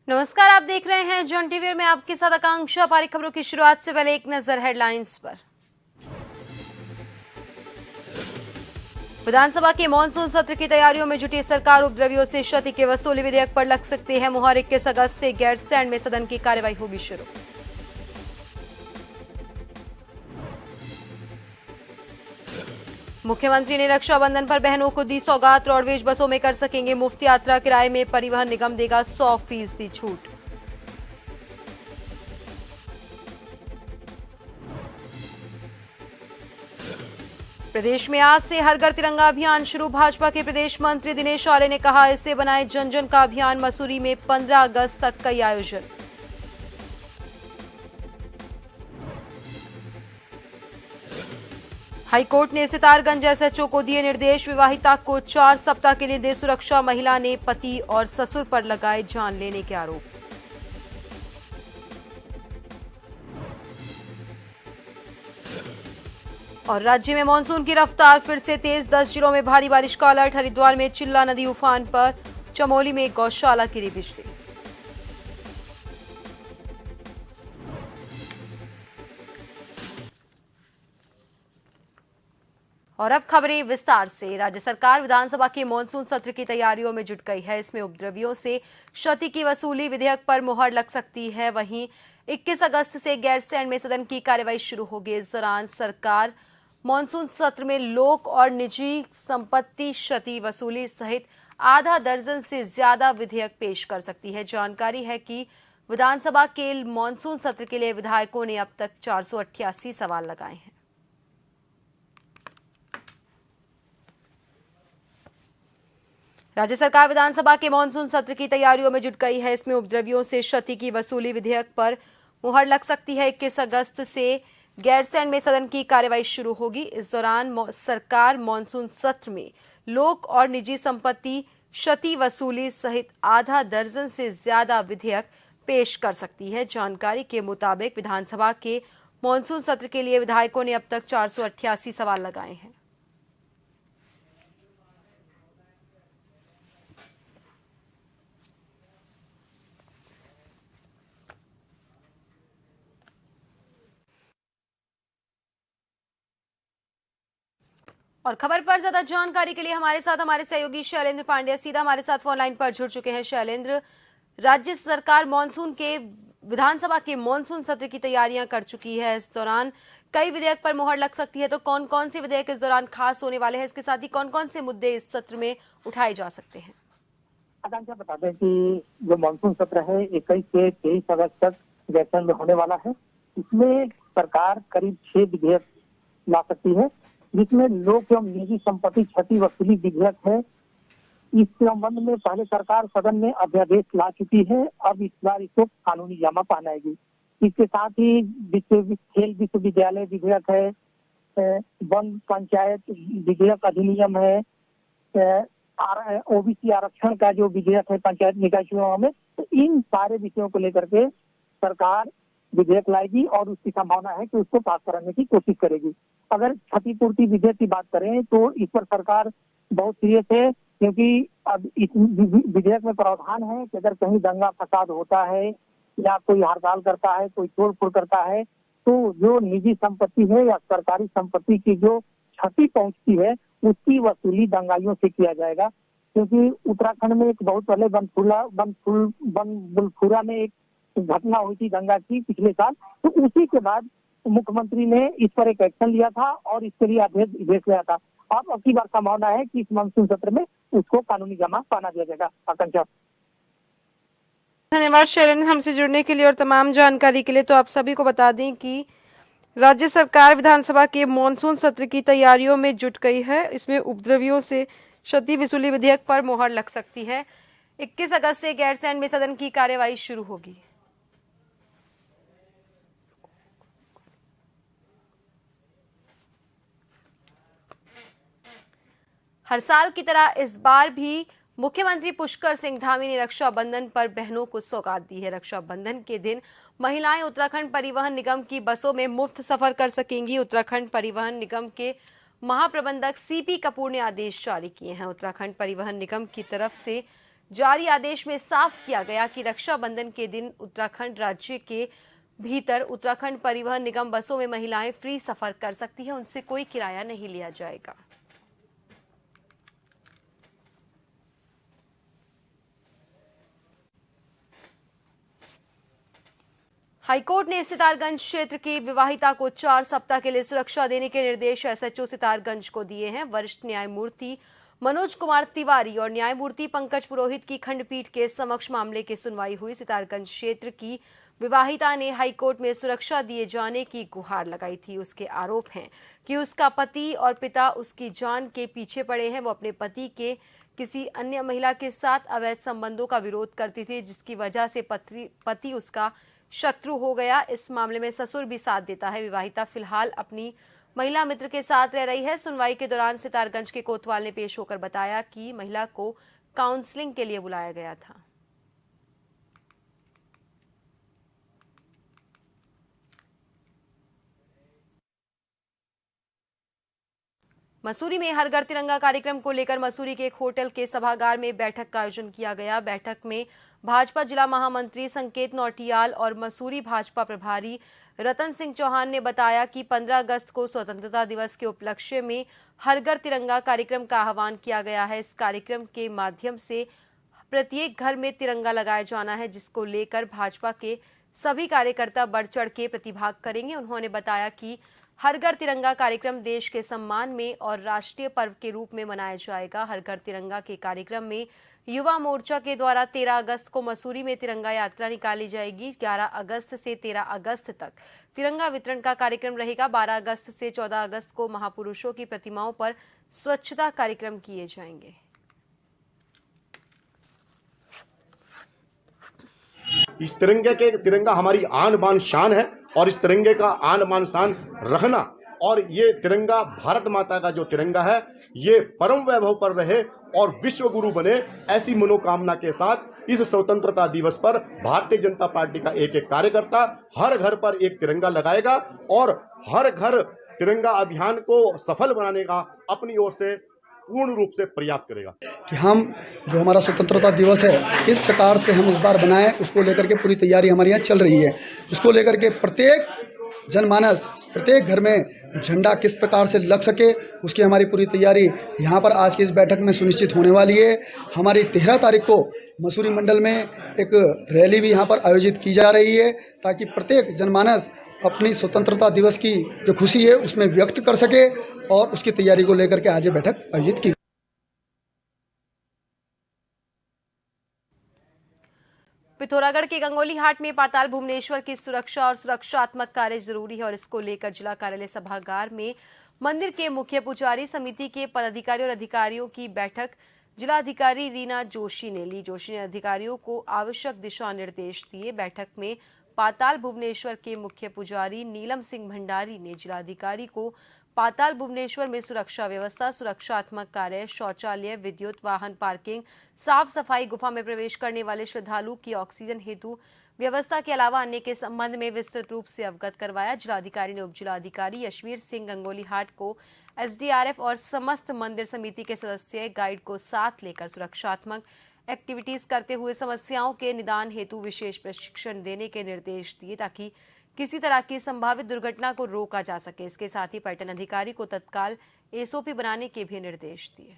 नमस्कार, आप देख रहे हैं जन टीवी में आपके साथ आकांक्षा। हमारी खबरों की शुरुआत से पहले एक नजर हेडलाइंस पर। विधानसभा के मॉनसून सत्र की तैयारियों में जुटी सरकार, उपद्रवियों से क्षति के वसूली विधेयक पर लग सकती है मुहर। 21 अगस्त से गैरसैंण में सदन की कार्रवाई होगी शुरू। मुख्यमंत्री ने रक्षाबंधन पर बहनों को दी सौगात। रोडवेज बसों में कर सकेंगे मुफ्त यात्रा, किराए में परिवहन निगम देगा 100% छूट। प्रदेश में आज से हर घर तिरंगा अभियान शुरू। भाजपा के प्रदेश मंत्री दिनेश आर्य ने कहा, इसे बनाए जन जन का अभियान। मसूरी में 15 अगस्त तक कई आयोजन। हाईकोर्ट ने सितारगंज एसएचओ को दिए निर्देश। विवाहिता को 4 सप्ताह के लिए दे सुरक्षा। महिला ने पति और ससुर पर लगाए जान लेने के आरोप। और राज्य में मानसून की रफ्तार फिर से तेज। 10 जिलों में भारी बारिश का अलर्ट। हरिद्वार में चिल्ला नदी उफान पर। चमोली में गौशाला गिरी बिजली। और अब खबरें विस्तार से। राज्य सरकार विधानसभा के मॉनसून सत्र की तैयारियों में जुट गई है। इसमें उपद्रवियों से क्षति की वसूली विधेयक पर मुहर लग सकती है। वहीं 21 अगस्त से गैरसैंण में सदन की कार्रवाई शुरू होगी। इस दौरान सरकार मॉनसून सत्र में लोक और निजी संपत्ति क्षति वसूली सहित आधा दर्जन से ज्यादा विधेयक पेश कर सकती है। जानकारी है कि विधानसभा के मॉनसून सत्र के लिए विधायकों ने अब तक 488 सवाल लगाए हैं। राज्य सरकार विधानसभा के मॉनसून सत्र की तैयारियों में जुट गई है। इसमें उपद्रवियों से क्षति की वसूली विधेयक पर मुहर लग सकती है। 21 अगस्त से गैरसैंण में सदन की कार्रवाई शुरू होगी। इस दौरान सरकार मॉनसून सत्र में लोक और निजी संपत्ति क्षति वसूली सहित आधा दर्जन से ज्यादा विधेयक पेश कर सकती है। जानकारी के मुताबिक विधानसभा के मॉनसून सत्र के लिए विधायकों ने अब तक 488 सवाल लगाए हैं। और खबर पर ज्यादा जानकारी के लिए हमारे सहयोगी शैलेंद्र पांड्या सीधा हमारे साथ फोन लाइन पर जुड़ चुके हैं। शैलेंद्र, राज्य सरकार विधानसभा के मॉनसून सत्र की तैयारियां कर चुकी है। इस दौरान कई विधेयक पर मुहर लग सकती है, तो कौन कौन से विधेयक इस दौरान खास होने वाले हैं? इसके साथ ही कौन कौन से मुद्दे इस सत्र में उठाए जा सकते हैं? आकांक्षा बता दें कि जो मानसून सत्र है 21 से 23 अगस्त तक गैरसैंण में होने वाला है। इसमें सरकार करीब 6 विधेयक ला सकती है, जिसमें लोक एवं निजी संपत्ति क्षति वसूली विधेयक है। इस संबंध में पहले सरकार सदन में अध्यादेश ला चुकी है। अब इस बार इसको कानूनी जामा पहनाएगी। इसके साथ ही खेल विश्वविद्यालय विधेयक है, वन पंचायत विधेयक अधिनियम है, ओबीसी आरक्षण का जो विधेयक है पंचायत निकाय चुनाव में। तो इन सारे विषयों को लेकर के सरकार विधेयक लाएगी और उसकी संभावना है कि उसको पास कराने की कोशिश करेगी। अगर क्षतिपूर्ति विधेयक की बात करें तो इस पर सरकार बहुत सीरियस है, क्योंकि अब इस विधेयक में प्रावधान है कि अगर कहीं दंगा फसाद होता है या कोई हड़ताल करता है, कोई तोड़फोड़ करता है, तो जो निजी संपत्ति है या सरकारी संपत्ति की जो क्षति पहुंचती है उसकी वसूली दंगाइयों से किया जाएगा। क्योंकि उत्तराखंड में एक बहुत पहले बनफुरा में एक घटना हुई थी दंगा की पिछले साल, तो उसी के बाद मुख्यमंत्री ने इस पर एक एक्शन लिया था और इसके लिए आदेश लिया था। अब की बार संभावना है कि इस मानसून सत्र में उसको कानूनी जमा पहना दिया जाएगा। आकांक्षा, धन्यवाद शैलेंद्र हमसे जुड़ने के लिए और तमाम जानकारी के लिए। तो आप सभी को बता दें कि राज्य सरकार विधानसभा के मॉनसून सत्र की तैयारियों में जुट गई है। इसमें उपद्रवियों से क्षति वसूली विधेयक पर मुहर लग सकती है। 21 अगस्त से गैरसैंण में सदन की कार्यवाही शुरू होगी। हर साल की तरह इस बार भी मुख्यमंत्री पुष्कर सिंह धामी ने रक्षाबंधन पर बहनों को सौगात दी है। रक्षाबंधन के दिन महिलाएं उत्तराखंड परिवहन निगम की बसों में मुफ्त सफर कर सकेंगी। उत्तराखंड परिवहन निगम के महाप्रबंधक सीपी कपूर ने आदेश जारी किए हैं। उत्तराखंड परिवहन निगम की तरफ से जारी आदेश में साफ किया गया कि रक्षाबंधन के दिन उत्तराखंड राज्य के भीतर उत्तराखंड परिवहन निगम बसों में महिलाएं फ्री सफर कर सकती हैं, उनसे कोई किराया नहीं लिया जाएगा। हाईकोर्ट ने सितारगंज क्षेत्र की विवाहिता को 4 सप्ताह के लिए सुरक्षा देने के निर्देश एसएचओ सितारगंज को दिए हैं। वरिष्ठ न्यायमूर्ति मनोज कुमार तिवारी और न्यायमूर्ति पंकज पुरोहित की खंडपीठ के समक्ष मामले की सुनवाई हुई। सितारगंज क्षेत्र की विवाहिता ने हाईकोर्ट में सुरक्षा दिए जाने की गुहार लगाई थी। उसके आरोप हैं कि उसका पति और पिता उसकी जान के पीछे पड़े हैं। वो अपने पति के किसी अन्य महिला के साथ अवैध संबंधों का विरोध करती थी, जिसकी वजह से पति उसका शत्रु हो गया। इस मामले में ससुर भी साथ देता है। विवाहिता फिलहाल अपनी महिला मित्र के साथ रह रही है। सुनवाई के दौरान सितारगंज के कोतवाल ने पेश होकर बताया कि महिला को काउंसलिंग के लिए बुलाया गया था। मसूरी में हर घर तिरंगा कार्यक्रम को लेकर मसूरी के एक होटल के सभागार में बैठक का आयोजन किया गया। बैठक में भाजपा जिला महामंत्री संकेत नौटियाल और मसूरी भाजपा प्रभारी रतन सिंह चौहान ने बताया कि 15 अगस्त को स्वतंत्रता दिवस के उपलक्ष्य में हर घर तिरंगा कार्यक्रम का आह्वान किया गया है। इस कार्यक्रम के माध्यम से प्रत्येक घर में तिरंगा लगाया जाना है, जिसको लेकर भाजपा के सभी कार्यकर्ता बढ़ चढ़ के प्रतिभाग करेंगे। उन्होंने बताया कि हर घर तिरंगा कार्यक्रम देश के सम्मान में और राष्ट्रीय पर्व के रूप में मनाया जाएगा। हर घर तिरंगा के कार्यक्रम में युवा मोर्चा के द्वारा 13 अगस्त को मसूरी में तिरंगा यात्रा निकाली जाएगी। 11 अगस्त से 13 अगस्त तक तिरंगा वितरण का कार्यक्रम रहेगा। 12 अगस्त से 14 अगस्त को महापुरुषों की प्रतिमाओं पर स्वच्छता कार्यक्रम किए जाएंगे। इस तिरंगा हमारी आन बान शान है और इस तिरंगे का आन बान शान रखना और ये तिरंगा भारत माता का जो तिरंगा है ये परम वैभव पर रहे और विश्व गुरु बने, ऐसी मनोकामना के साथ इस स्वतंत्रता दिवस पर भारतीय जनता पार्टी का एक एक कार्यकर्ता हर घर पर एक तिरंगा लगाएगा और हर घर तिरंगा अभियान को सफल बनाने का अपनी ओर से पूर्ण रूप से प्रयास करेगा। कि हम जो हमारा स्वतंत्रता दिवस है किस प्रकार से हम इस बार बनाएं, उसको लेकर के पूरी तैयारी हमारे यहाँ चल रही है। उसको लेकर के प्रत्येक जनमानस, प्रत्येक घर में झंडा किस प्रकार से लग सके, उसकी हमारी पूरी तैयारी यहाँ पर आज की इस बैठक में सुनिश्चित होने वाली है। हमारी 13 तारीख को मसूरी मंडल में एक रैली भी यहाँ पर आयोजित की जा रही है, ताकि प्रत्येक जनमानस अपनी स्वतंत्रता दिवस की जो खुशी है उसमें व्यक्त कर सके और उसकी तैयारी को लेकर के आज ये बैठक आयोजित की। पिथौरागढ़ के गंगोली हाट में पाताल भुवनेश्वर की सुरक्षा और सुरक्षात्मक कार्य जरूरी है और इसको लेकर जिला कार्यालय सभागार में मंदिर के मुख्य पुजारी समिति के पदाधिकारी और अधिकारियों की बैठक जिलाधिकारी रीना जोशी ने ली। जोशी ने अधिकारियों को आवश्यक दिशा निर्देश दिए। बैठक में पाताल भुवनेश्वर के मुख्य पुजारी नीलम सिंह भंडारी ने जिलाधिकारी को पाताल भुवनेश्वर में सुरक्षा व्यवस्था, सुरक्षात्मक कार्य, शौचालय, विद्युत वाहन पार्किंग, साफ सफाई, गुफा में प्रवेश करने वाले श्रद्धालु की ऑक्सीजन हेतु व्यवस्था के अलावा अन्य के संबंध में विस्तृत रूप से अवगत करवाया। जिलाधिकारी ने उप जिलाधिकारी यशवीर सिंह गंगोली हाट को एसडीआरएफ और समस्त मंदिर समिति के सदस्य गाइड को साथ लेकर सुरक्षात्मक एक्टिविटीज करते हुए समस्याओं के निदान हेतु विशेष प्रशिक्षण देने के निर्देश दिए, ताकि किसी तरह की संभावित दुर्घटना को रोका जा सके। इसके साथ ही पर्यटन अधिकारी को तत्काल एसओपी बनाने के भी निर्देश दिए।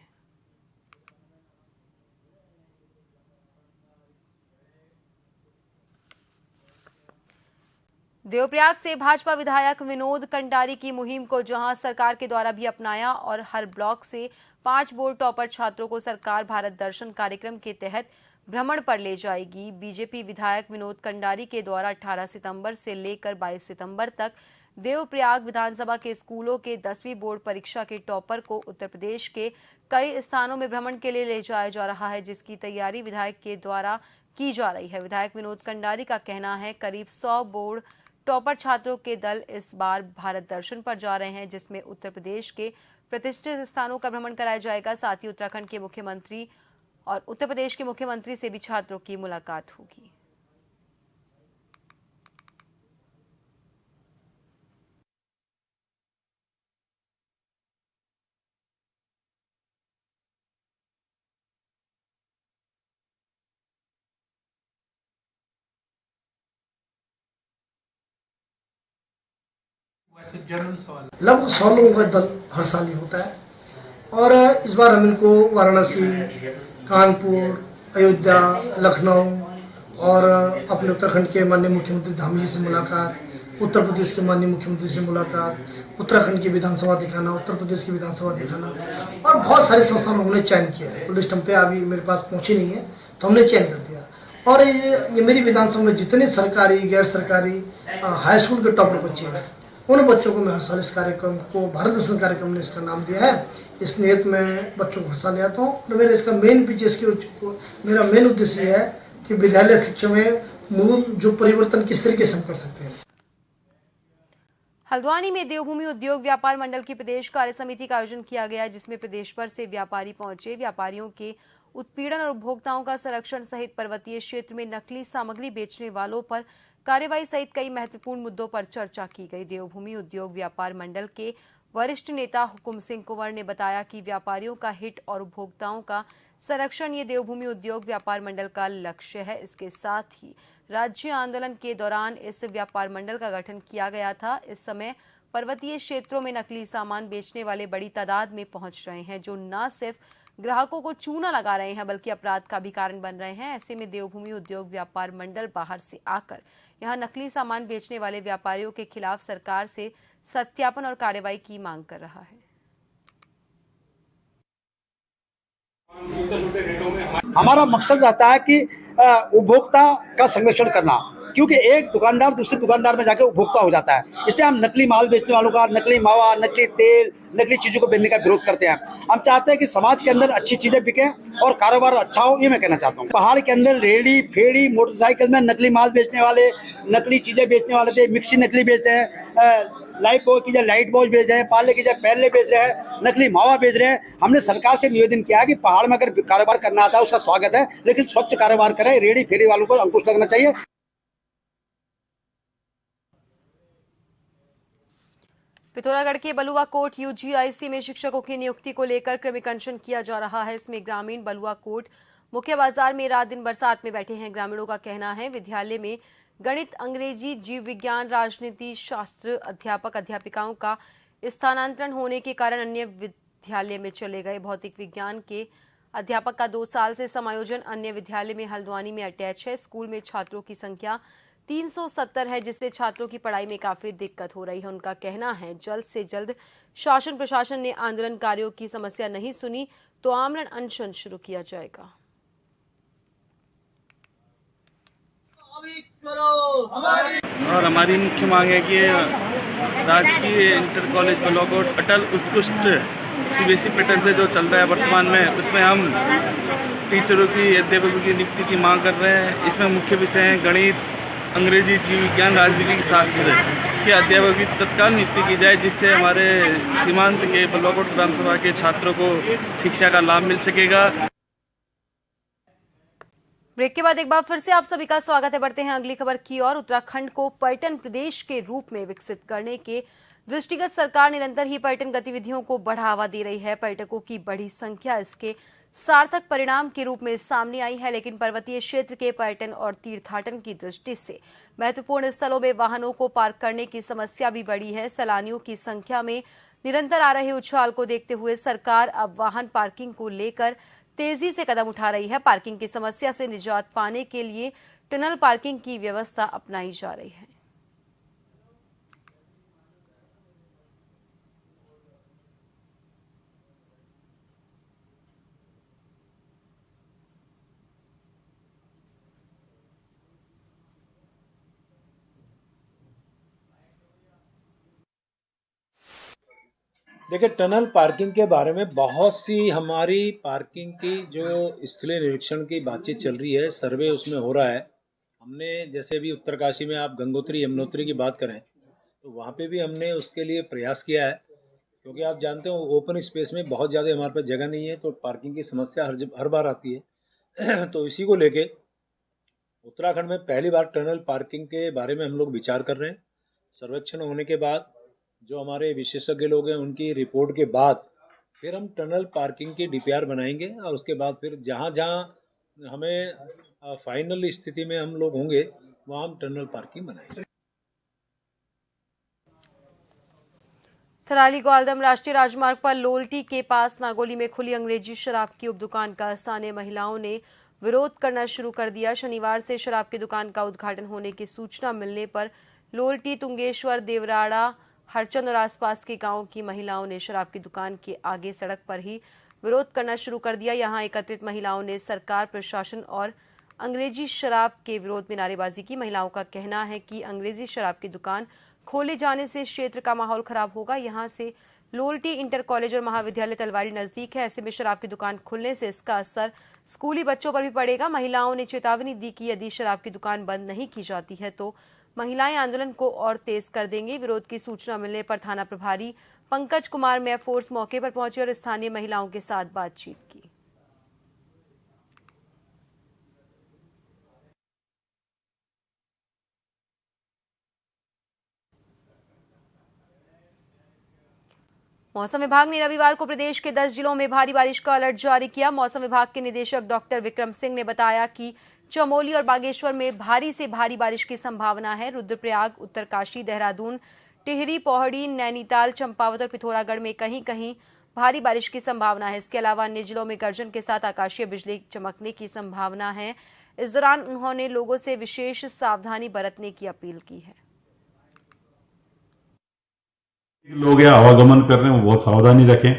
देवप्रयाग से भाजपा विधायक विनोद कंडारी की मुहिम को जहां सरकार के द्वारा भी अपनाया और हर ब्लॉक से 5 बोर्ड टॉपर छात्रों को सरकार भारत दर्शन कार्यक्रम के तहत भ्रमण पर ले जाएगी। बीजेपी विधायक विनोद कंडारी के द्वारा 18 सितंबर से लेकर 22 सितंबर तक देवप्रयाग विधानसभा के स्कूलों के 10वीं बोर्ड परीक्षा के टॉपर को उत्तर प्रदेश के कई स्थानों में भ्रमण के लिए ले जाया जा रहा है, जिसकी तैयारी विधायक के द्वारा की जा रही है। विधायक विनोद कंडारी का कहना है करीब 100 बोर्ड टॉपर छात्रों के दल इस बार भारत दर्शन पर जा रहे हैं, जिसमें उत्तर प्रदेश के प्रतिष्ठित स्थानों का भ्रमण कराया जाएगा। साथ ही उत्तराखंड के मुख्यमंत्री और उत्तर प्रदेश के मुख्यमंत्री से भी छात्रों की मुलाकात होगी। लगभग 100 लोगों का दल हर साल ही होता है और इस बार हम इनको वाराणसी, कानपुर, अयोध्या, लखनऊ और अपने उत्तराखंड के माननीय मुख्यमंत्री धामी जी से मुलाकात, उत्तर प्रदेश के माननीय मुख्यमंत्री से मुलाकात, उत्तराखंड की विधानसभा दिखाना, उत्तर प्रदेश की विधानसभा दिखाना और बहुत सारी संस्थानों हमने चयन किया है। लिस्ट हम पे अभी मेरे पास पहुंची नहीं है तो हमने चयन कर दिया। और ये मेरी विधानसभा में जितने सरकारी, गैर सरकारी, हाई स्कूल के टॉपर बच्चे हैं उन बच्चों को मैं हर साल इस कार्यक्रम को भारत दर्शन कार्यक्रम ने इसका नाम दिया है। इस नियत में बच्चों को हिस्सा ले आता हूँ और मेरा इसका मेन पीछे मेरा मेन उद्देश्य ये है कि विद्यालय शिक्षा में मूल जो परिवर्तन किस तरीके से हम कर सकते हैं। हल्द्वानी में देवभूमि उद्योग व्यापार मंडल की प्रदेश कार्य समिति का आयोजन किया गया, जिसमें प्रदेश भर से व्यापारी पहुंचे। व्यापारियों के उत्पीड़न और उपभोक्ताओं का संरक्षण सहित पर्वतीय क्षेत्र में नकली सामग्री बेचने वालों पर कार्यवाही सहित कई महत्वपूर्ण मुद्दों पर चर्चा की गई। देवभूमि उद्योग व्यापार मंडल के वरिष्ठ नेता हुकुम सिंह कुंवर ने बताया कि व्यापारियों का हित और उपभोक्ताओं का संरक्षण ये देवभूमि उद्योग व्यापार मंडल का लक्ष्य है। इसके साथ ही राज्य आंदोलन के दौरान इस व्यापार मंडल का गठन किया गया था। इस समय पर्वतीय क्षेत्रों में नकली सामान बेचने वाले बड़ी तादाद में पहुंच रहे हैं, जो न सिर्फ ग्राहकों को चूना लगा रहे हैं बल्कि अपराध का भी कारण बन रहे हैं। ऐसे में देवभूमि उद्योग व्यापार मंडल बाहर से आकर यहां नकली सामान बेचने वाले व्यापारियों के खिलाफ सरकार से सत्यापन और कार्रवाई की मांग कर रहा है। हमारा मकसद रहता है कि उपभोक्ता का संरक्षण करना, क्योंकि एक दुकानदार दूसरे दुकानदार में जाकर उपभोक्ता हो जाता है। इसलिए हम नकली माल बेचने वालों का, नकली मावा, नकली तेल, नकली चीजों को बेचने का विरोध करते हैं। हम चाहते हैं कि समाज के अंदर अच्छी चीजें बिके और कारोबार अच्छा हो, ये मैं कहना चाहता हूँ। पहाड़ के अंदर रेहड़ी फेड़ी मोटरसाइकिल में नकली माल बेचने वाले, नकली चीजें बेचने वाले थे, मिक्सी नकली बेचते हैं, लाइट बॉय की जगह लाइट बॉय बेच रहे हैं, पार्ले की जगह पैरले बेच रहे हैं, नकली मावा बेच रहे हैं। हमने सरकार से निवेदन किया है कि पहाड़ में अगर कारोबार करना आता है उसका स्वागत है, लेकिन स्वच्छ कारोबार करें। रेहड़ी फेरी वालों पर अंकुश लगना चाहिए। पिथौरागढ़ के बलुआ कोट यूजीआईसी में शिक्षकों की नियुक्ति को लेकर क्रमिक अनशन किया जा रहा है। इसमें ग्रामीण बलुआ कोट मुख्य बाजार में रात दिन बरसात में बैठे हैं। ग्रामीणों का कहना है विद्यालय में गणित, अंग्रेजी, जीव विज्ञान, राजनीति शास्त्र अध्यापक अध्यापिकाओं का स्थानांतरण होने के कारण अन्य विद्यालय में चले गए। भौतिक विज्ञान के अध्यापक का 2 साल से समायोजन अन्य विद्यालय में हल्द्वानी में अटैच है। स्कूल में छात्रों की संख्या 370 है, जिससे छात्रों की पढ़ाई में काफी दिक्कत हो रही है। उनका कहना है जल्द से जल्द शासन प्रशासन ने आंदोलनकारियों की समस्या नहीं सुनी तो आमरण अनशन शुरू किया जाएगा। और हमारी मुख्य मांग है कि राजकीय इंटर कॉलेज बलुआ कोट अटल उत्कृष्ट सीबीएसई पैटर्न से जो चल रहा है वर्तमान में, उसमें हम टीचरों की, अध्यापकों की नियुक्ति की मांग कर रहे हैं। इसमें मुख्य विषय हैं गणित, अंग्रेजी, जीव विज्ञान, राजनीति शास्त्र के अध्यापकों की तत्काल नियुक्ति की जाए, जिससे हमारे सीमांत के बलुआ कोट विधानसभा के छात्रों को शिक्षा का लाभ मिल सकेगा। ब्रेक के बाद एक बार फिर से आप सभी का स्वागत है। बढ़ते हैं अगली खबर की ओर। उत्तराखंड को पर्यटन प्रदेश के रूप में विकसित करने के दृष्टिगत सरकार निरंतर ही पर्यटन गतिविधियों को बढ़ावा दे रही है। पर्यटकों की बड़ी संख्या इसके सार्थक परिणाम के रूप में सामने आई है, लेकिन पर्वतीय क्षेत्र के पर्यटन और तीर्थाटन की दृष्टि से महत्वपूर्ण स्थलों में वाहनों को पार्क करने की समस्या भी बढ़ी है। सैलानियों की संख्या में निरंतर आ रहे उछाल को देखते हुए सरकार अब वाहन पार्किंग को लेकर तेजी से कदम उठा रही है। पार्किंग की समस्या से निजात पाने के लिए टनल पार्किंग की व्यवस्था अपनाई जा रही है। देखिए, टनल पार्किंग के बारे में बहुत सी हमारी पार्किंग की जो स्थलीय निरीक्षण की बातचीत चल रही है, सर्वे उसमें हो रहा है। हमने जैसे भी उत्तरकाशी में आप गंगोत्री यमुनोत्री की बात करें तो वहाँ पे भी हमने उसके लिए प्रयास किया है क्योंकि आप जानते हो ओपन स्पेस में बहुत ज़्यादा हमारे पास जगह नहीं है, तो पार्किंग की समस्या हर बार आती है। तो इसी को लेके उत्तराखंड में पहली बार टनल पार्किंग के बारे में हम लोग विचार कर रहे हैं। सर्वेक्षण होने के बाद जो हमारे विशेषज्ञ लोग हैं उनकी रिपोर्ट के बाद फिर हम टनल पार्किंग की DPR बनाएंगे, और उसके बाद फिर जहाँ जहाँ हमें फाइनल स्थिति में हम लोग होंगे वहाँ हम टनल पार्किंग बनाएंगे। थराली ग्वालदम राष्ट्रीय राजमार्ग पर लोल्टी के पास नागोली में खुली अंग्रेजी शराब की उपदुकान का स्थानीय महिलाओं ने विरोध करना शुरू कर दिया। शनिवार से शराब की दुकान का उद्घाटन होने की सूचना मिलने पर लोल्टी, तुंगेश्वर, देवराड़ा, हरचंद और आसपास के गांवों की महिलाओं ने शराब की दुकान के आगे सड़क पर ही विरोध करना शुरू कर दिया। यहां एकत्रित महिलाओं ने सरकार, प्रशासन और अंग्रेजी शराब के विरोध में नारेबाजी की। महिलाओं का कहना है कि अंग्रेजी शराब की दुकान खोले जाने से क्षेत्र का माहौल खराब होगा। यहां से लोल्टी इंटर कॉलेज और महाविद्यालय तलवाड़ी नजदीक है। ऐसे में शराब की दुकान खुलने से इसका असर स्कूली बच्चों पर भी पड़ेगा। महिलाओं ने चेतावनी दी कि यदि शराब की दुकान बंद नहीं की जाती है तो महिलाएं आंदोलन को और तेज कर देंगी। विरोध की सूचना मिलने पर थाना प्रभारी पंकज कुमार में फोर्स मौके पर पहुंचे और स्थानीय महिलाओं के साथ बातचीत की। मौसम विभाग ने रविवार को प्रदेश के 10 जिलों में भारी बारिश का अलर्ट जारी किया। मौसम विभाग के निदेशक डॉक्टर विक्रम सिंह ने बताया कि चमोली और बागेश्वर में भारी से भारी बारिश की संभावना है। रुद्रप्रयाग, उत्तरकाशी, देहरादून, टिहरी, पौड़ी, नैनीताल, चंपावत और पिथौरागढ़ में कहीं कहीं भारी बारिश की संभावना है। इसके अलावा अन्य जिलों में गर्जन के साथ आकाशीय बिजली चमकने की संभावना है। इस दौरान उन्होंने लोगों से विशेष सावधानी बरतने की अपील की है। लोग यहाँ आवागमन कर रहे हैं वो बहुत सावधानी रखें।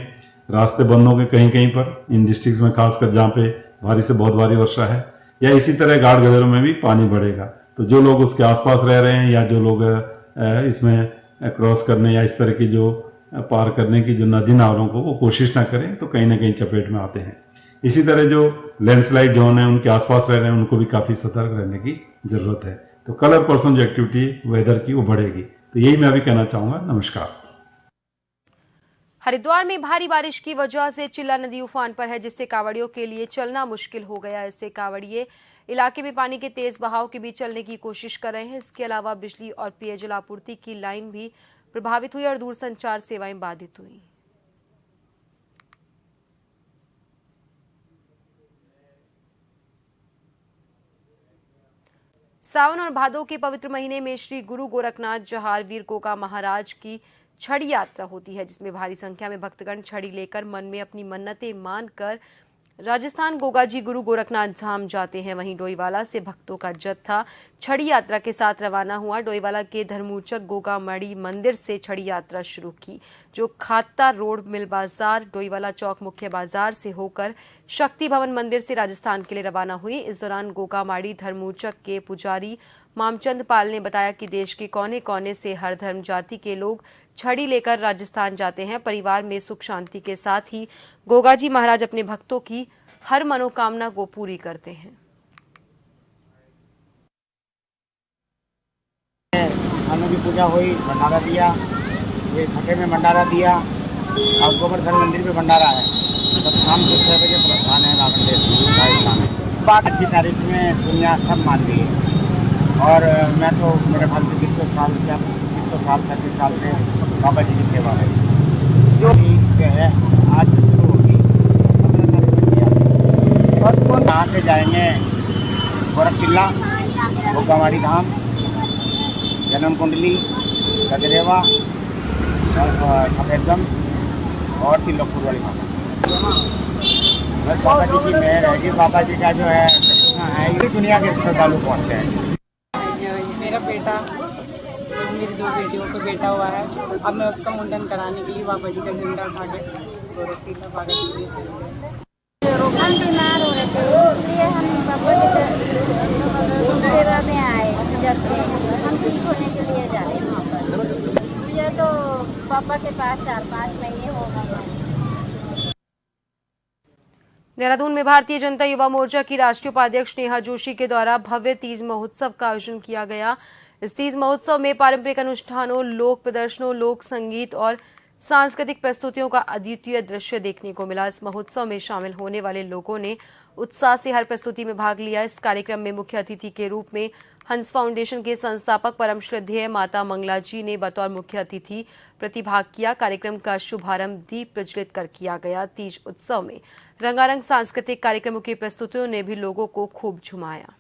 रास्ते बंद होंगे कहीं कहीं पर, इन डिस्ट्रिक्ट में खासकर जहाँ पे भारी से बहुत भारी वर्षा है, या इसी तरह घाट गदरों में भी पानी बढ़ेगा। तो जो लोग उसके आसपास रह रहे हैं या जो लोग इसमें क्रॉस करने या इस तरह की जो पार करने की जो नदी नालों को वो कोशिश ना करें, तो कहीं ना कहीं चपेट में आते हैं। इसी तरह जो लैंडस्लाइड जोन है उनके आसपास रह रहे हैं उनको भी काफ़ी सतर्क रहने की ज़रूरत है। तो कल और परसों जो एक्टिविटी वेदर की वो बढ़ेगी। तो यही मैं अभी कहना चाहूँगा। नमस्कार। हरिद्वार में भारी बारिश की वजह से चिल्ला नदी उफान पर है, जिससे कांवड़ियों के लिए चलना मुश्किल हो गया। इससे कांवड़िये इलाके में पानी के तेज बहाव के बीच चलने की कोशिश कर रहे हैं। इसके अलावा बिजली और पेयजल आपूर्ति की लाइन भी प्रभावित हुई और दूरसंचार सेवाएं बाधित हुई। सावन और भादो के पवित्र महीने में श्री गुरु गोरखनाथ जहारवीर गोगा महाराज की छड़ी यात्रा होती है, जिसमें भारी संख्या में भक्तगण छड़ी लेकर मन में अपनी मन्नतें मानकर राजस्थान गोगाजी गुरु गोरखनाथ धाम जाते हैं। वहीं डोईवाला से भक्तों का जत्था छड़ी यात्रा के साथ रवाना हुआ। डोईवाला के धर्मूचक गोगामड़ी मंदिर से छड़ी यात्रा शुरू की, जो खात्ता रोड, मिल बाजार, डोईवाला चौक मुख्य बाजार से होकर शक्ति भवन मंदिर से राजस्थान के लिए रवाना हुई। इस दौरान गोगामाड़ी धर्मूचक के पुजारी मामचंद पाल ने बताया कि देश के कोने कोने से हर धर्म जाति के लोग छड़ी लेकर राजस्थान जाते हैं। परिवार में सुख शांति के साथ ही गोगाजी महाराज अपने भक्तों की हर मनोकामना को पूरी करते हैं। खानों की पूजा हुई, भंडारा दिया, ये छठे में भंडारा दिया और गोवर्धन मंदिर में भंडारा है। तब शाम को 6 बजे प्रस्थान है राजस्थान में। आज की तारीख में दुनिया सब मान रही है और मैं तो मेरे ख्याल से 200 साल 35 साल से बाबा जी की सेवा है जो है आज से शुरू होगी। 15 तारीख और यहाँ से जाएंगे गोरख किला, गोगामाड़ी धाम, जन्म कुंडली, गजरेवा और सफेदगम और तिलकपुर वाली माता। बस बाबा जी की मेहर है कि बाबा जी का जो है ये दुनिया के श्रद्धालु पहुँचते हैं। मेरा बेटा, मेरी 2 बेटियों को बेटा हुआ है। अब मैं उसका मुंडन कराने के लिए बाबा जी का झंडा उठा के गोरखनाथ बाबा जी के लिए हम बीमार हो रहे थे, इसलिए हम बाबा जी की सेवा में आए। जब से हम ठीक होने के लिए जा रहे हैं। मुझे तो पापा के पास 4-5 महीने हो गए। देहरादून में भारतीय जनता युवा मोर्चा की राष्ट्रीय उपाध्यक्ष नेहा जोशी के द्वारा भव्य तीज महोत्सव का आयोजन किया गया। इस तीज महोत्सव में पारंपरिक अनुष्ठानों, लोक प्रदर्शनों, लोक संगीत और सांस्कृतिक प्रस्तुतियों का अद्वितीय दृश्य देखने को मिला। इस महोत्सव में शामिल होने वाले लोगों ने उत्साह से हर प्रस्तुति में भाग लिया। इस कार्यक्रम में मुख्य अतिथि के रूप में हंस फाउंडेशन के संस्थापक परम श्रद्धेय माता मंगला जी ने बतौर मुख्य अतिथि प्रतिभाग किया। कार्यक्रम का शुभारंभ दीप प्रज्वलित कर किया गया। तीज उत्सव में रंगारंग सांस्कृतिक कार्यक्रमों की प्रस्तुतियों ने भी लोगों को खूब झुमाया।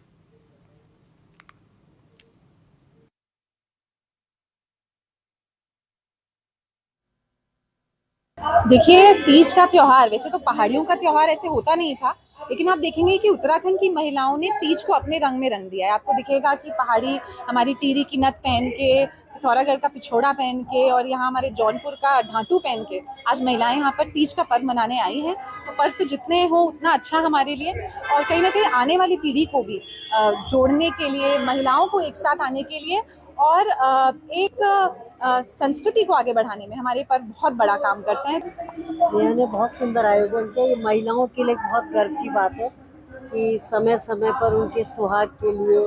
देखिए, तीज का त्योहार वैसे तो पहाड़ियों का त्योहार ऐसे होता नहीं था, लेकिन आप देखेंगे कि उत्तराखंड की महिलाओं ने तीज को अपने रंग में रंग दिया है। आपको दिखेगा कि पहाड़ी हमारी टिहरी की नथ पहन के, पिथौरागढ़ का पिछोड़ा पहन के और यहाँ हमारे जौनपुर का ढांटू पहन के आज महिलाएं यहाँ पर तीज का पर्व मनाने आई हैं। तो पर्व तो जितने हो उतना अच्छा हमारे लिए, और कहीं ना कहीं आने वाली पीढ़ी को भी जोड़ने के लिए, महिलाओं को एक साथ आने के लिए और एक संस्कृति को आगे बढ़ाने में हमारे पर्व बहुत बड़ा काम करते हैं। इन्होंने बहुत सुंदर आयोजन किया। ये महिलाओं के लिए बहुत गर्व की बात है कि समय समय पर उनके सुहाग के लिए,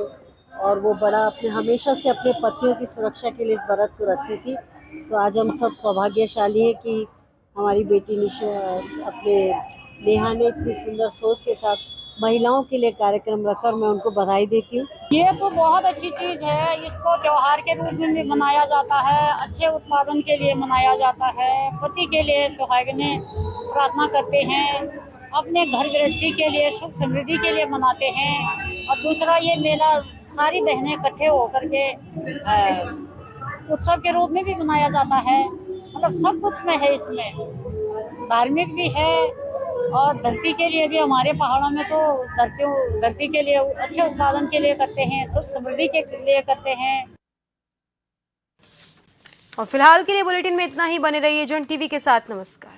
और वो बड़ा अपने हमेशा से अपने पतियों की सुरक्षा के लिए इस व्रत को रखती थी। तो आज हम सब सौभाग्यशाली हैं कि हमारी बेटी नेहा ने इतनी सुंदर सोच के साथ महिलाओं के लिए कार्यक्रम रखकर मैं उनको बधाई देती हूँ। ये तो बहुत अच्छी चीज़ है। इसको त्योहार के रूप में भी मनाया जाता है, अच्छे उत्पादन के लिए मनाया जाता है, पति के लिए सुहागिनें प्रार्थना करते हैं, अपने घर गृहस्थी के लिए, सुख समृद्धि के लिए मनाते हैं। और दूसरा ये मेला सारी बहनें इकट्ठे होकर के उत्सव के रूप में भी मनाया जाता है। मतलब सब कुछ में है इसमें, धार्मिक भी है और धरती के लिए भी। हमारे पहाड़ों में तो धरती के लिए अच्छे उत्पादन के लिए करते हैं, सुख समृद्धि के लिए करते हैं। और फिलहाल के लिए बुलेटिन में इतना ही। बने रहिए जन टीवी के साथ। नमस्कार।